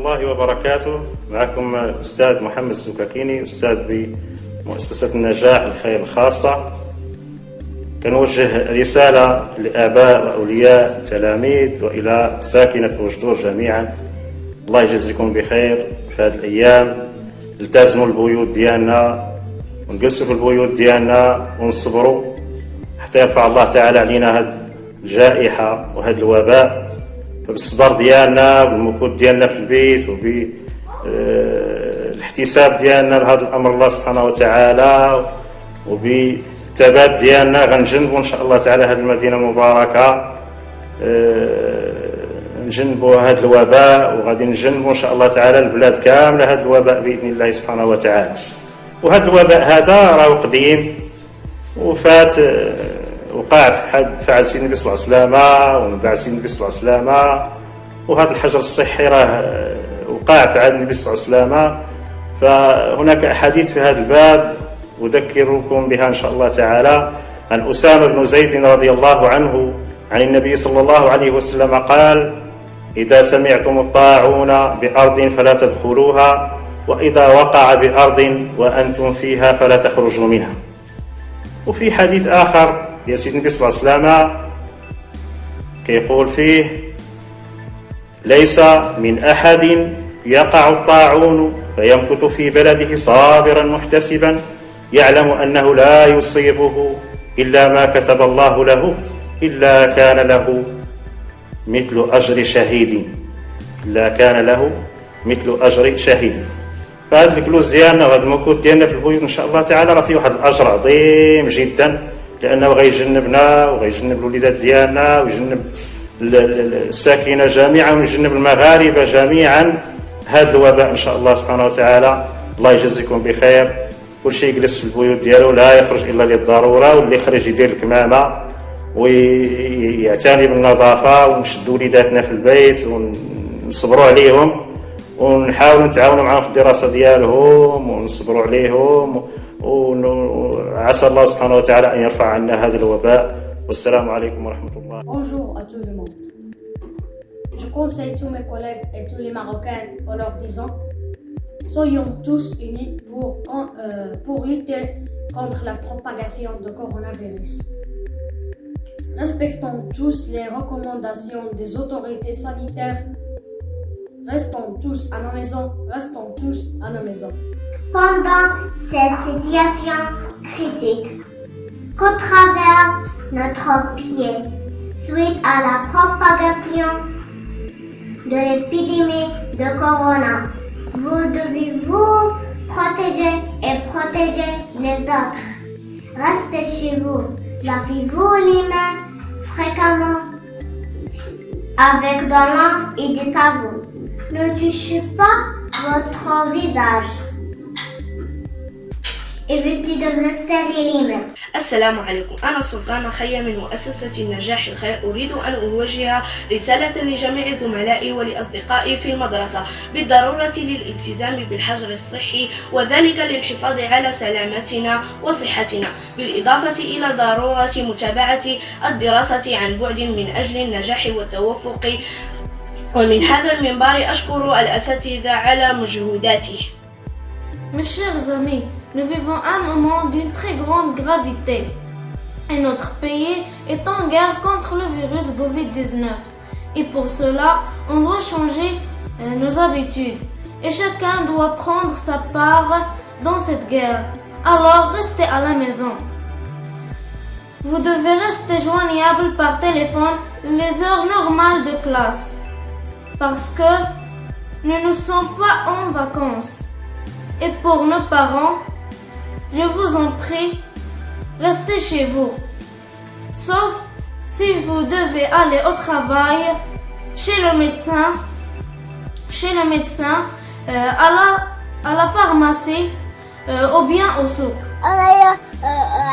الله وبركاته. معكم الأستاذ محمد السكاكيني، أستاذ بمؤسسة النجاح الخير الخاصة. كنوجه رسالة لآباء وأولياء التلاميذ وإلى ساكنة وجدور جميعا. الله يجزيكم بخير في هذه الأيام. التزموا البيوت ديالنا ونجلسوا في البيوت ديالنا ونصبروا حتى يرفع الله تعالى علينا هذه الجائحة وهذا الوباء. فبالصبر ديالنا والمكوث ديالنا في البيت وبالاحتساب ديالنا لهذا الأمر الله سبحانه وتعالى وبالثبات ديالنا غنجنبوا إن شاء الله تعالى هذه المدينة المباركة، نجنبوا هذا الوباء وغادي نجنبوا إن شاء الله تعالى البلاد كاملة هذا الوباء بإذن الله سبحانه وتعالى. وهذا الوباء هذا راه قديم وفات، وقع في عهد سيدنا النبي صلى الله عليه وسلم ومن بعد سيدنا النبي صلى الله عليه وسلم، وهذا الحجر الصحي راه وقع في عهد النبي صلى الله عليه وسلم. فهناك أحاديث في هذا الباب أذكركم بها إن شاء الله تعالى. عن أسامة بن زيد رضي الله عنه عن النبي صلى الله عليه وسلم قال: إذا سمعتم الطاعون بأرض فلا تدخلوها، وإذا وقع بأرض وأنتم فيها فلا تخرجوا منها. وفي حديث آخر يا سيدنا النبي صلى الله عليه وسلم كيقول فيه: ليس من أحد يقع الطاعون فيمكث في بلده صابرا محتسبا يعلم أنه لا يصيبه إلا ما كتب الله له إلا كان له مثل أجر شهيد. فهذا الجلوس ديالنا وهذا المكوث ديالنا في البيوت إن شاء الله تعالى راه فيه واحد الأجر عظيم جدا، لأنه غيجنبنا وغيجنب الوليدات ديالنا ويجنب الساكنة جميعا ويجنب المغاربة جميعا هذا الوباء إن شاء الله سبحانه وتعالى. الله يجزيكم بخير. كل شيء يجلس في البيوت ديالو، لا يخرج إلا للضرورة، واللي يخرج يدير الكمامة ويعتني بالنظافة، ونشدوا وليداتنا في البيت ونصبروا عليهم ونحاولوا نتعاونوا معهم في الدراسة ديالهم ونصبروا عليهم، وعسى الله سبحانه وتعالى أن يرفع عنا هذا الوباء. والسلام عليكم ورحمة الله. Bonjour à tout le monde. Je conseille tous mes collègues et tous les Marocains en leur disant: soyons tous unis pour lutter contre la propagation du coronavirus. Respectons tous les recommandations des autorités sanitaires. Restons tous à nos maisons. Pendant cette situation critique que traverse notre pays suite à la propagation de l'épidémie de corona, vous devez vous protéger et protéger les autres. Restez chez vous, lavez-vous les mains fréquemment avec de l'eau et du savon. Ne touchez pas votre visage. Évitez de vous serrer les mains. السلام عليكم. أنا سلطانة خيا من مؤسسة النجاح الخير. أريد أن أوجه رسالة لجميع زملائي ولأصدقائي في المدرسة بالضرورة للالتزام بالحجر الصحي، وذلك للحفاظ على سلامتنا وصحتنا، بالإضافة إلى ضرورة متابعة الدراسة عن بعد من أجل النجاح والتوفق. ومن هذا المنبر أشكر الأساتذة على مجهوداته. Mes chers amis, nous vivons un moment d'une très grande gravité et notre pays est en guerre contre le virus Covid-19. Et pour cela, on doit changer nos habitudes et chacun doit prendre sa part dans cette guerre. Alors restez à la maison. Vous devez rester joignable par téléphone les heures normales de classe parce que nous ne sommes pas en vacances. Et pour nos parents, je vous en prie, restez chez vous. Sauf si vous devez aller au travail, chez le médecin, à la pharmacie ou bien au souk. أنا يا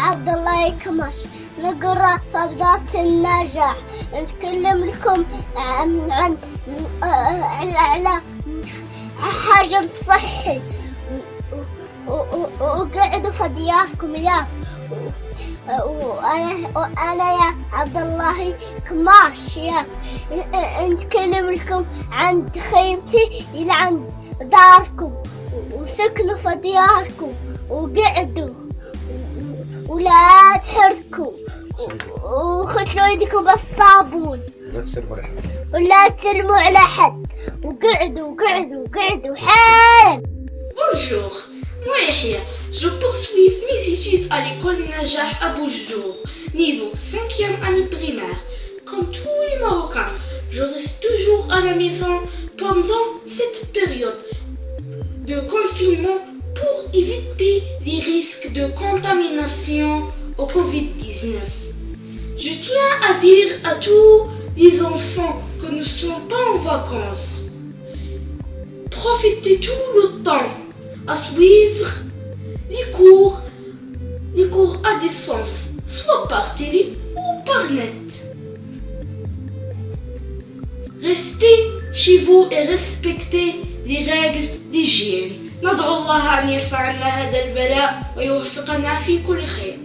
عبد الله كماش نقرأ فقرات النجاح. نتكلم لكم على حجر صحي. وقعدوا في دياركم ياك. وأنا يا عبد الله كماش ياك نتكلم لكم عن خيمتي إلى عن داركم، وسكنوا في دياركم وقعدوا ولا تحركوا وخلوا يدكم بالصابون ولا تسلموا على حد وقعدوا حالا. Bonjour, moi Yahya, je poursuis mes études à l'école Najah à Boujdour, niveau 5e année primaire. Comme tous les Marocains, je reste toujours à la maison pendant cette période de confinement pour éviter les risques de contamination au Covid-19. Je tiens à dire à tous les enfants que nous ne sommes pas en vacances. Profitez tout le temps à suivre les cours à distance, soit par télé ou par net. Restez chez vous et respectez les règles d'hygiène. ندعو الله أن يرفع عنا هذا البلاء ويوفقنا في كل خير.